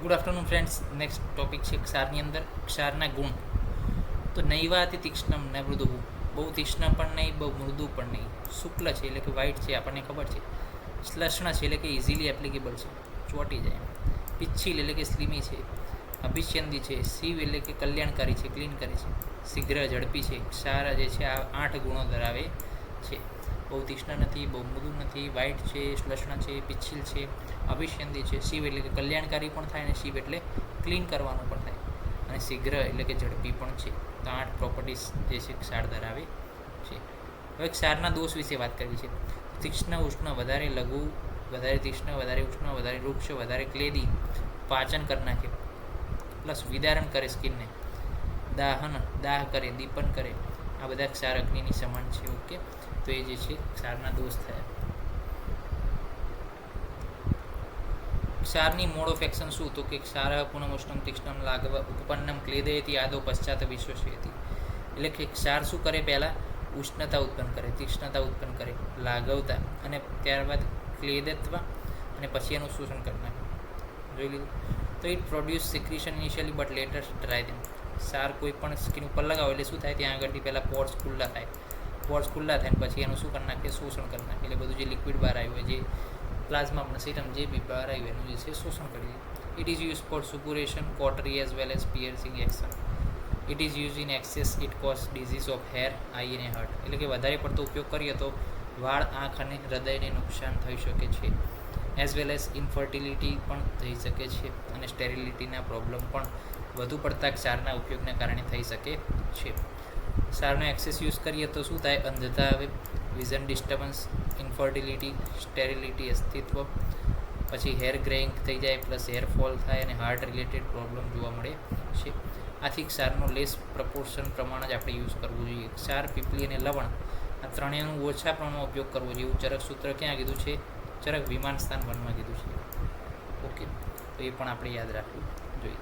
Good afternoon friends. Next topic છે ક્ષારની અંદર ક્ષારના ગુણ. તો નૈવાતિ તીક્ષ્ણમ ને મૃદુ, બહુ તીક્ષ્ણ પણ નહીં, બહુ મૃદુ પણ નહીં. શુક્લ છે એટલે કે વ્હાઇટ છે, આપણને ખબર છે. શ્લષ્ણ છે એટલે કે ઇઝીલી એપ્લિકેબલ છે, ચોંટી જાય. પિચ્છિલ એટલે કે સ્લીમી છે. અભિષ્યંદી છે. શિવ એટલે કે કલ્યાણકારી છે, ક્લીન કરે છે. શીઘ્ર ઝડપી છે. ક્ષાર જે છે આ 8 ગુણો ધરાવે છે. બહુ તીક્ષ્ણ નથી, બહુ મૃદુ નથી, વ્હાઇટ છે, શ્લષ્ણ છે, પિચ્છિલ છે, અભિષ્યંદી છે. શિવ એટલે કે કલ્યાણકારી પણ થાય, અને શિવ એટલે ક્લીન કરવાનું પણ થાય, અને શીઘ્ર એટલે કે ઝડપી પણ છે. તો 8 પ્રોપર્ટીઝ જે છે ક્ષાર ધરાવે છે. હવે ક્ષારના દોષ વિશે વાત કરવી છે. તીક્ષ્ણ ઉષ્ણ, વધારે લઘુ, વધારે તીક્ષ્ણ, વધારે ઉષ્ણ, વધારે વૃક્ષ, વધારે ક્લેદી, પાચન કરી નાખે, પ્લસ વિદારણ કરે સ્કિનને, દાહ કરે, દીપન કરે. આ બધા ક્ષાર અગ્નિની સમાન છે. ઓકે, તો એ જે છે ક્ષારના દોષ થયા. ક્ષારની મોડ ઓફ એક્શન શું? તો કે ક્ષાર પુનઃ ઉષ્ણમ તીક્ષ્ણમ લાઘવ ઉપપન્નમ ક્લેદયતિ આદો પશ્ચાત વિશ્વસેતિ. એટલે કે ક્ષાર શું કરે? પહેલાં ઉષ્ણતા ઉત્પન્ન કરે, તીક્ષ્ણતા ઉત્પન્ન કરે, લાઘવતા, અને ત્યારબાદ ક્લેદત્વ, અને પછી એનું શોષણ કરી નાખે. જોઈ લીધું? તો it produce secretion initially but later dry them. ક્ષાર કોઈ પણ સ્કિન ઉપર લગાવો એટલે શું થાય? ત્યાં આગળથી પહેલાં પોર્સ ખુલ્લા થાય, પોર્સ ખુલ્લા થાય ને પછી એનું શું કરી નાખે? શોષણ કરી નાખે. એટલે બધું જે લિક્વિડ બહાર આવ્યું હોય, જે પ્લાઝમા પણ સીરમ જે બી બહાર આવ્યું એનું જે છે શોષણ કરી દે. It is use for suppuration, cautery as well as piercing action. It is use in excess, it cause disease of hair, eye અને હાર્ટ. એટલે કે વધારે પડતો ઉપયોગ કરીએ તો વાળ, આંખ અને હૃદયને નુકસાન થઈ શકે છે. એઝ વેલ એઝ ઇન્ફર્ટિલિટી પણ થઈ શકે છે, અને સ્ટેરિલિટીના પ્રોબ્લેમ પણ વધુ પડતા ક્ષારના ઉપયોગને કારણે થઈ શકે છે. ક્ષારનો એક્સેસ યુઝ કરીએ તો શું થાય? અંધતા આવે, વિઝન ડિસ્ટર્બન્સ, ઇન્ફર્ટિલિટી, સ્ટેરિલિટી અસ્તિત્વ, પછી હેર ગ્રેઇંગ થઈ જાય, પ્લસ હેર ફોલ થાય, અને હાર્ટ રિલેટેડ પ્રોબ્લેમ જોવા મળે છે. આથી ક્ષારનો લેસ પ્રપોર્શન પ્રમાણે જ આપણે યુઝ કરવું જોઈએ. ક્ષાર, પીપલી અને લવણ આ ત્રણેયનું ઓછા પ્રમાણમાં ઉપયોગ કરવો જોઈએ. એવું ચરક સૂત્ર ક્યાં કીધું છે? ચરક વિમાન સ્થાન 1માં કીધું છે. ઓકે, તો એ પણ આપણે યાદ રાખવું જોઈએ.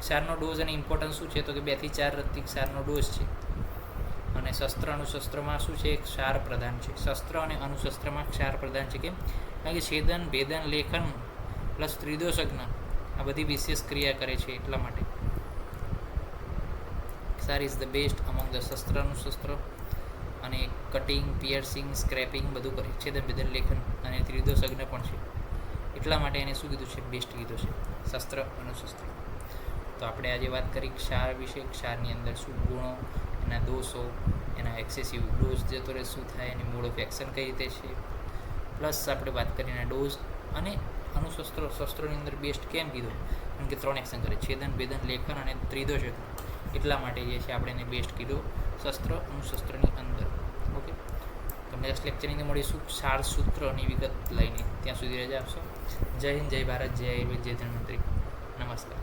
ક્ષારનો ડોઝ અને ઇમ્પોર્ટન્સ શું છે? તો કે 2 થી 4 રત્તી ક્ષારનો ડોઝ છે. અને શસ્ત્ર અણુશસ્ત્રમાં શું છે? ક્ષાર પ્રધાન છે. શસ્ત્ર અને અણુશસ્ત્રમાં ક્ષાર પ્રધાન છે. કેમ? કારણ કે છેદન, ભેદન, લેખન પ્લસ ત્રિદોષજ્ઞ આ બધી વિશેષ ક્રિયા કરે છે, એટલા માટે ક્ષાર ઇઝ ધ બેસ્ટ અમંગ ધ શસ્ત્ર, અણુશસ્ત્ર. અને કટિંગ, પિયર્સિંગ, સ્ક્રેપિંગ બધું કરે. છેદન, ભેદન, લેખન અને ત્રિદોષજ્ઞ પણ છે. એટલા માટે એને શું કીધું છે? બેસ્ટ કીધું છે, શસ્ત્ર, અણુશસ્ત્ર. તો આપણે આજે વાત કરી ક્ષાર વિશે. ક્ષારની અંદર શું ગુણો, એના દોષો, એના એક્સેસિવ ડોઝ જતો રહે શું થાય, એની મોડ ઓફ એક્શન કઈ રીતે છે, પ્લસ આપણે વાત કરી એના ડોઝ. અને શસ્ત્રોની અંદર બેસ્ટ કેમ કીધું? કારણ કે 3 એક્શન કરે: છેદન, ભેદન, લેખન અને ત્રિદોષજ્ઞ. એટલા માટે જે છે આપણે એને બેસ્ટ કીધું શસ્ત્ર અણુશસ્ત્રની અંદર. ઓકે, તો નેક્સ્ટ લેક્ચરની અંદર મળીશું ક્ષાર સૂત્રની વિગત લઈને. ત્યાં સુધી રજા આપશો. જય હિન્દ, જય ભારત, જય આયુર્વેદ, જય ધન્વંતરી. નમસ્કાર.